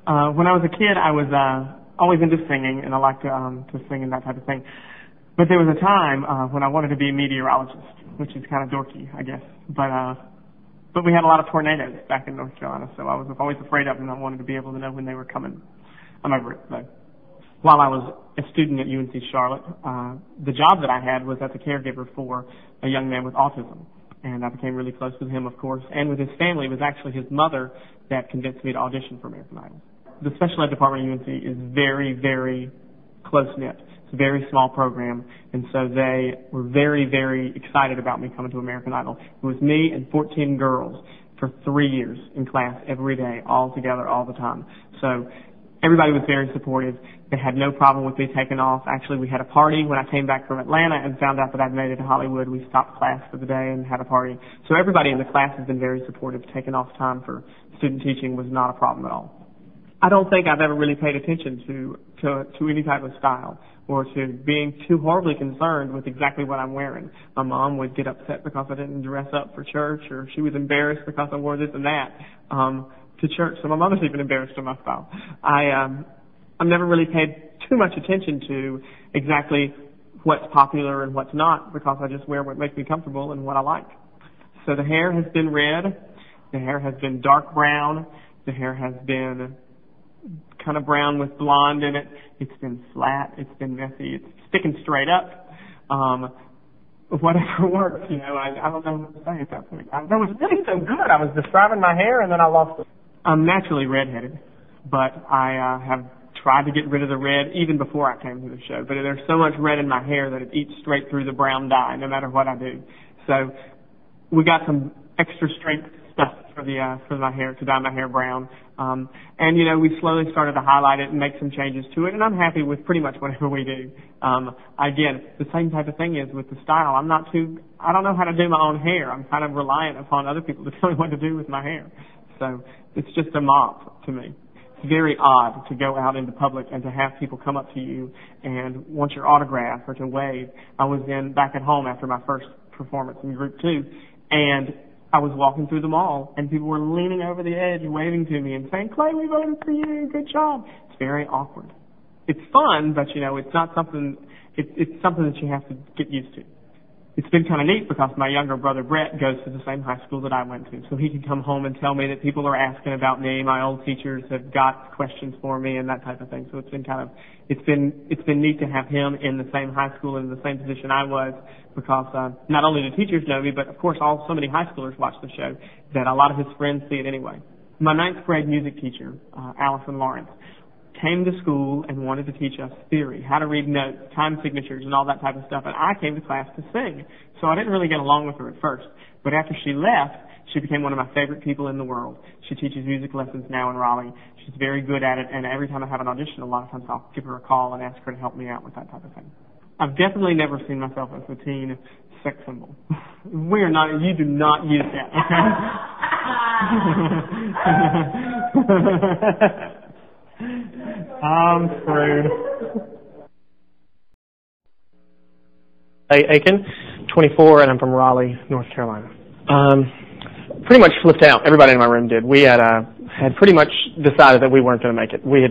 When I was a kid, I was always into singing, and I liked to sing and that type of thing. But there was a time when I wanted to be a meteorologist, which is kind of dorky, I guess. But we had a lot of tornadoes back in North Carolina, so I was always afraid of them. I wanted to be able to know when they were coming. I'm over it, though. While I was a student at UNC Charlotte, the job that I had was as a caregiver for a young man with autism. And I became really close with him, of course, and with his family. It was actually his mother that convinced me to audition for American Idol. The special ed department at UNC is very, very close-knit. It's a very small program, and so they were very, very excited about me coming to American Idol. It was me and 14 girls for 3 years in class every day, all together, all the time. So everybody was very supportive. They had no problem with me taking off. Actually, we had a party when I came back from Atlanta and found out that I'd made it to Hollywood. We stopped class for the day and had a party. So everybody in the class has been very supportive. Taking off time for student teaching was not a problem at all. I don't think I've ever really paid attention to any type of style or to being too horribly concerned with exactly what I'm wearing. My mom would get upset because I didn't dress up for church, or she was embarrassed because I wore this and that to church. So my mother's even embarrassed of my style. I've never really paid too much attention to exactly what's popular and what's not, because I just wear what makes me comfortable and what I like. So the hair has been red. The hair has been dark brown. The hair has been kind of brown with blonde in it. It's been flat. It's been messy. It's sticking straight up. Whatever works, you know. I don't know what to say at that point. I was really so good. I was describing my hair and then I lost it. I'm naturally redheaded, but I have tried to get rid of the red even before I came to the show. But there's so much red in my hair that it eats straight through the brown dye, no matter what I do. So we got some extra strength stuff for my hair, to dye my hair brown. And you know, we slowly started to highlight it and make some changes to it, and I'm happy with pretty much whatever we do. Again, the same type of thing is with the style. I don't know how to do my own hair. I'm kind of reliant upon other people to tell me what to do with my hair. So it's just a mop to me. It's very odd to go out into public and to have people come up to you and want your autograph or to wave. I was back at home after my first performance in Group 2, and I was walking through the mall, and people were leaning over the edge, waving to me and saying, "Clay, we voted for you. Good job." It's very awkward. It's fun, but, you know, it's not something, it's something that you have to get used to. It's been kind of neat because my younger brother, Brett, goes to the same high school that I went to, so he can come home and tell me that people are asking about me. My old teachers have got questions for me and that type of thing. So it's been neat to have him in the same high school and in the same position I was, because not only the teachers know me, but of course so many high schoolers watch the show that a lot of his friends see it anyway. My 9th grade music teacher, Allison Lawrence, came to school and wanted to teach us theory, how to read notes, time signatures, and all that type of stuff. And I came to class to sing. So I didn't really get along with her at first. But after she left, she became one of my favorite people in the world. She teaches music lessons now in Raleigh. She's very good at it. And every time I have an audition, a lot of times I'll give her a call and ask her to help me out with that type of thing. I've definitely never seen myself as a teen sex symbol. You do not use that, okay? I'm screwed. Aiken, 24, and I'm from Raleigh, North Carolina. Pretty much flipped out. Everybody in my room did. We had pretty much decided that we weren't going to make it. We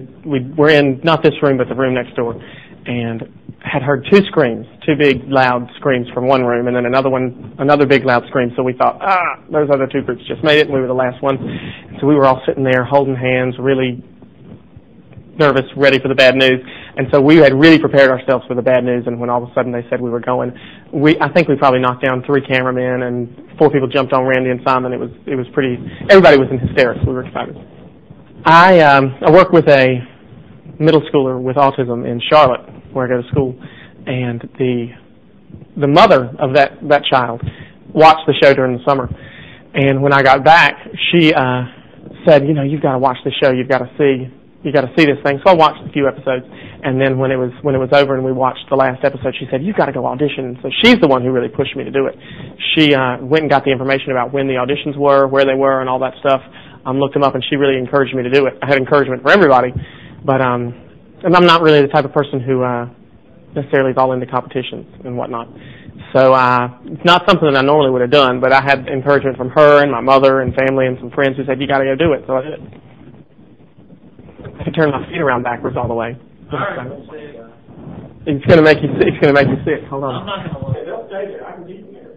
were in not this room, but the room next door, and had heard 2 screams, 2 big loud screams from one room, and then another big loud scream. So we thought, those other 2 groups just made it, and we were the last one. So we were all sitting there holding hands, really nervous, ready for the bad news. And so we had really prepared ourselves for the bad news, and when all of a sudden they said we were going, I think we probably knocked down 3 cameramen, and 4 people jumped on Randy and Simon. It was pretty, everybody was in hysterics. We were excited. I work with a middle schooler with autism in Charlotte, where I go to school, and the mother of that child watched the show during the summer. And when I got back, she said, you know, you've got to watch the show. You've got to see this thing. So I watched a few episodes, and then when it was over and we watched the last episode, she said, you've got to go audition. So she's the one who really pushed me to do it. She went and got the information about when the auditions were, where they were, and all that stuff. Looked them up, and she really encouraged me to do it. I had encouragement for everybody, but and I'm not really the type of person who necessarily is all into competitions and whatnot. So it's not something that I normally would have done, but I had encouragement from her and my mother and family and some friends who said, you got to go do it. So I did it. could turn my feet around backwards all the way. All right, we'll see it. It's gonna make you. It's gonna make you sick. Hold on. I'm not gonna look. They'll stay there. I can keep them there.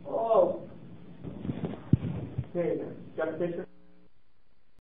Oh. There you go. Got a picture?